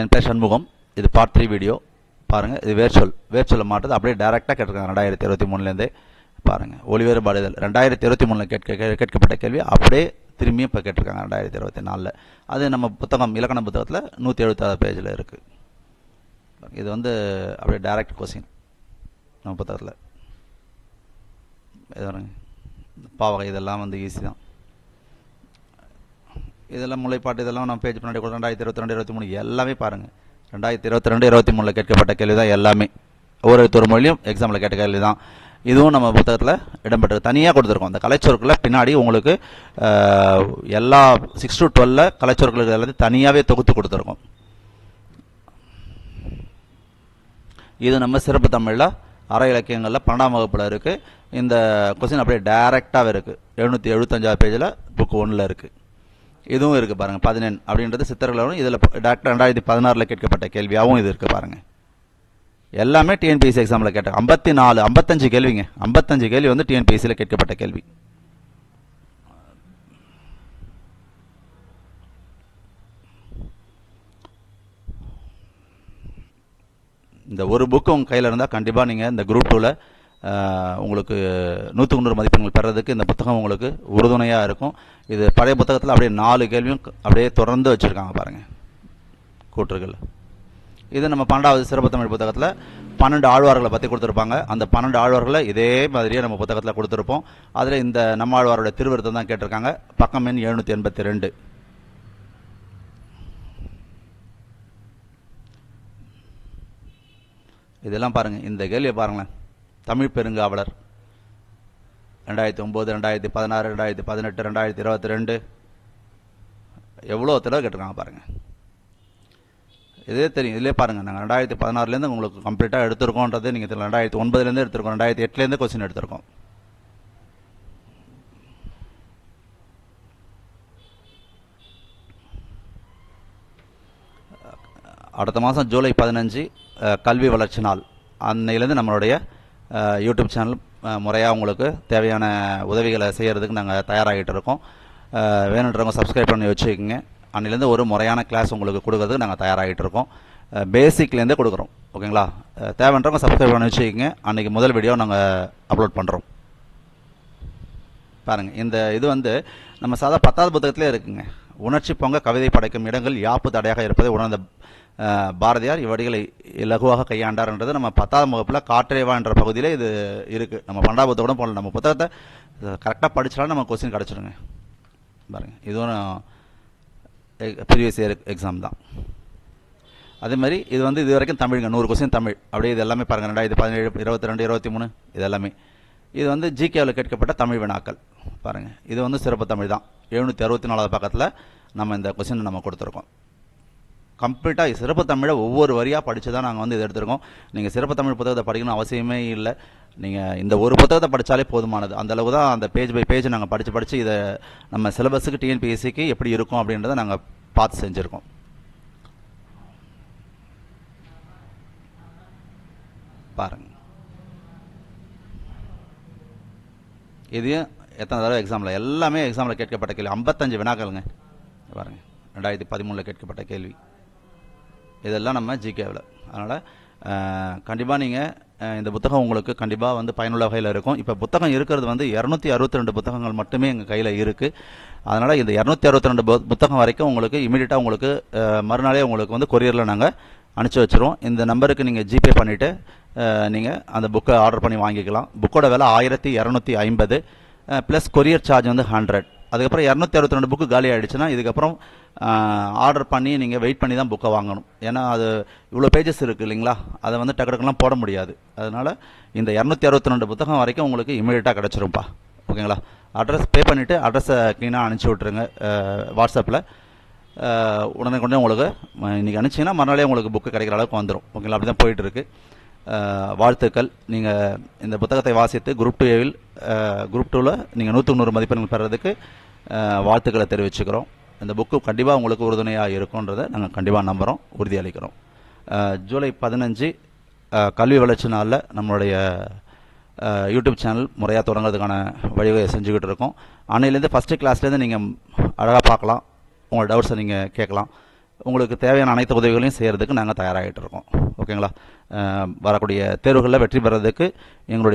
என் பேர் சண்முகம். இது part 3 video பாருங்கள். இது வேர்ச்சொல்ல மாட்டது அப்படியே டைரெக்டாக கேட்டிருக்காங்க 2023லேருந்தே. பாருங்கள், ஒளி வேறுபாடுதல் 2023 கேட்கப்பட்ட கேள்வி அப்படியே திரும்பியும் இப்போ கேட்டிருக்காங்க 2024. அது நம்ம புத்தகம் இலக்கண புத்தகத்தில் 176 பேஜில் இருக்குது. இது வந்து அப்படியே டைரக்ட் கொஸ்டின் நம்ம புத்தகத்தில். இது பாவகை இதெல்லாம் வந்து ஈஸி தான். இதெல்லாம் முளைப்பாட்டு இதெல்லாம் நம்ம பேஜ் பின்னாடி கூட 2022 23 எல்லாமே பாருங்கள். 2022 23 கேட்கப்பட்ட கேள்வி தான் எல்லாமே. ஒரு மொழியும் எக்ஸாமில் கேட்ட கேள்வி தான். இதுவும் நம்ம புத்தகத்தில் இடம்பெற்று தனியாக கொடுத்துருக்கோம். அந்த கலைச்சொற்களை பின்னாடி உங்களுக்கு எல்லா 6 to 12 கலைச்சொற்களுக்கு எல்லாத்தையும் தனியாகவே தொகுத்து கொடுத்துருக்கோம். இது நம்ம சிறப்பு தமிழில் அரை இலக்கியங்களில் 12ஆம் வகுப்பில் இருக்குது. இந்த கொஸ்டின் அப்படியே டைரெக்டாகவே இருக்குது. 775 பேஜில் புக் 1ல் இருக்குது. இதுவும் இருக்குது பாருங்கள். 14 அப்படின்றது சித்தர்களும் இதில் டாக்டர் 2016 கேட்கப்பட்ட கேள்வியாகவும் இது இருக்குது பாருங்கள். எல்லாமே டிஎன்பிஎஸ்சி எக்ஸாமில் கேட்டாங்க. 55 கேள்விங்க. 55 கேள்வி வந்து டிஎன்பிஎஸ்சியில் கேட்கப்பட்ட கேள்வி. இந்த ஒரு புக்கு உங்கள் கையில் இருந்தால் கண்டிப்பாக நீங்கள் இந்த குரூப் 2ல் உங்களுக்கு 100க்கு 100 மதிப்பெண்கள் பெறதுக்கு இந்த புத்தகம் உங்களுக்கு உறுதுணையாக இருக்கும். இது பழைய புத்தகத்தில் அப்படியே 4 கேள்வியும் அப்படியே தொடர்ந்து வச்சுருக்காங்க பாருங்கள் கூற்றுகள். இது நம்ம 12வது சிறப்பு தமிழ் புத்தகத்தில் 12 ஆழ்வார்களை பற்றி கொடுத்துருப்பாங்க. அந்த 12 ஆழ்வார்களை இதே மாதிரியே நம்ம புத்தகத்தில் கொடுத்துருப்போம். அதில் இந்த நம்ம ஆழ்வாரோட திருவிருத்தம் தான் கேட்டிருக்காங்க. பக்கம் எண் 782. இதெல்லாம் பாருங்கள். இந்த கேள்வியை பாருங்களேன். தமிழ் பெருங்காவலர் 2009 2016 2018 2022 எவ்வளோ தடவை கேட்டிருக்காங்க பாருங்கள். இதே தெரியும். இதிலே பாருங்கள், நாங்கள் 2016லேருந்து உங்களுக்கு கம்ப்ளீட்டாக எடுத்திருக்கோன்றது நீங்கள் தெரியல. 2009லேருந்து எடுத்திருக்கோம், 2008லேருந்து கொஸ்டின் எடுத்திருக்கோம். அடுத்த மாதம் ஜூலை 15 கல்வி வளர்ச்சி நாள். அன்னையிலேருந்து நம்மளுடைய யூடியூப் சேனல் முறையாக உங்களுக்கு தேவையான உதவிகளை செய்கிறதுக்கு நாங்கள் தயாராகிட்டு இருக்கோம். வேணுன்றவங்க சப்ஸ்கிரைப் பண்ணி வச்சுக்கோங்க. அன்னிலேருந்து ஒரு முறையான கிளாஸ் உங்களுக்கு கொடுக்கறதுக்கு நாங்கள் தயாராகிட்டு இருக்கோம். பேசிக்லேருந்தே கொடுக்குறோம். ஓகேங்களா? தேவைன்றவங்க சப்ஸ்கிரைப் பண்ணி வச்சுக்கோங்க. அன்றைக்கி முதல் வீடியோ நாங்கள் அப்லோட் பண்ணுறோம். பாருங்கள், இந்த இது வந்து நம்ம சாதா 10வது புத்தகத்திலே இருக்குங்க. உணர்ச்சி பொங்க கவிதை படைக்கும் இடங்கள் யாப்பு தடையாக இருப்பதை உணர்ந்த பாரதியார் இவ்வடிகளை இலகுவாக கையாண்டார்ன்றது நம்ம 10ஆம் வகுப்பில் காற்றேவா என்ற பகுதியில் இது இருக்குது. நம்ம 12வது புத்தகம் போடல. நம்ம புத்தகத்தை கரெக்டாக படித்தாலும் நம்ம கொஸ்டின் கிடச்சிடுங்க பாருங்கள். இதுவும் ப்ரீவியஸ் இயர் எக்ஸாம் தான். அதே மாதிரி இது வந்து இது வரைக்கும் தமிழுங்க. 100 கொஸ்டின் தமிழ். அப்படியே இது எல்லாமே பாருங்கள். 2017 22 23 இது எல்லாமே. இது வந்து ஜிகேவில் கேட்கப்பட்ட தமிழ் வினாக்கள் பாருங்கள். இது வந்து சிறப்பு தமிழ் தான். 764வது பக்கத்தில் நம்ம இந்த கொஸ்டின் நம்ம கொடுத்துருக்கோம். கம்ப்ளீட்டாக சிறப்பு தமிழை ஒவ்வொரு வரியாக படித்து தான் நாங்கள் வந்து இதை எடுத்துருக்கோம். நீங்கள் சிறப்பு தமிழ் புத்தகத்தை படிக்கணும் அவசியமே இல்லை. நீங்கள் இந்த ஒரு புத்தகத்தை படித்தாலே போதுமானது. அந்தளவு தான் அந்த பேஜ் பை பேஜ் நாங்கள் படித்து இதை நம்ம சிலபஸுக்கு டிஎன்பிஎஸ்சிக்கு எப்படி இருக்கும் அப்படின்றத நாங்கள் பார்த்து செஞ்சுருக்கோம். பாருங்கள், இதையும் எத்தனை தடவை எக்ஸாமில் எல்லாமே எக்ஸாமில் கேட்கப்பட்ட கேள்வி. 55 வினாக்களுங்க பாருங்கள். 2013 கேட்கப்பட்ட கேள்வி. இதெல்லாம் நம்ம ஜிகேவில். அதனால் கண்டிப்பாக நீங்கள் இந்த புத்தகம் உங்களுக்கு கண்டிப்பாக வந்து பயனுள்ள வகையில் இருக்கும். இப்போ புத்தகம் இருக்கிறது வந்து 262 புத்தகங்கள் மட்டுமே எங்கள் கையில் இருக்குது. அதனால் இந்த 262 புத்தகம் வரைக்கும் உங்களுக்கு இமீடியட்டாக உங்களுக்கு மறுநாளே உங்களுக்கு வந்து கொரியரில் நாங்கள் அனுப்பிச்சி வச்சுருவோம். இந்த நம்பருக்கு நீங்கள் ஜிபே பண்ணிவிட்டு நீங்கள் அந்த புக்கை ஆர்டர் பண்ணி வாங்கிக்கலாம். புக்கோட விலை 1250 ப்ளஸ் கொரியர் சார்ஜ் வந்து 100. அதுக்கப்புறம் 262 புக்கு காலி ஆகிடுச்சுன்னா இதுக்கப்புறம் ஆர்டர் பண்ணி நீங்கள் வெயிட் பண்ணி தான் புக்கை வாங்கணும். ஏன்னா அது இவ்வளோ பேஜஸ் இருக்குது இல்லைங்களா, அதை வந்து டக்குலாம் போட முடியாது. அதனால் இந்த 262 புத்தகம் வரைக்கும் உங்களுக்கு இமீடியட்டாக கிடச்சிரும்ப்பா. ஓகேங்களா? அட்ரஸ் பே பண்ணிவிட்டு அட்ரஸை க்ளீனாக அனுப்பிச்சி விட்ருங்க வாட்ஸ்அப்பில். உடனே உங்களுக்கு இன்றைக்கி அனுப்பிச்சிங்கன்னா மறுநாளே உங்களுக்கு புக்கு கிடைக்கிற அளவுக்கு வந்துடும். ஓகேங்களா? அப்படி தான் போயிட்டுருக்கு. வாழ்த்துக்கள். நீங்கள் இந்த புத்தகத்தை வாசித்து குரூப் 2ல் குரூப் 2ல் நீங்கள் 100க்கு 100 மதிப்பெண்கள் பெறதுக்கு வாழ்த்துக்களை தெரிவிச்சுக்கிறோம். இந்த புக்கு கண்டிப்பாக உங்களுக்கு உறுதுணையாக இருக்குன்றதை நாங்கள் கண்டிப்பாக நம்புகிறோம், உறுதியளிக்கிறோம். ஜூலை 15 கல்வி வளர்ச்சி நாளில் நம்மளுடைய யூடியூப் சேனல் முறையாக தொடங்குறதுக்கான வழிவகை செஞ்சுக்கிட்டு இருக்கோம். அன்னையிலேருந்து ஃபஸ்ட்டு கிளாஸ்லேருந்து நீங்கள் அழகாக பார்க்கலாம். உங்களோட டவுட்ஸை நீங்கள் கேட்கலாம். உங்களுக்கு தேவையான அனைத்து உதவிகளையும் செய்கிறதுக்கு நாங்கள் தயாராகிட்டு இருக்கோம். ஓகேங்களா? வரக்கூடிய தேர்வுகளில் வெற்றி பெறதுக்கு எங்களுடைய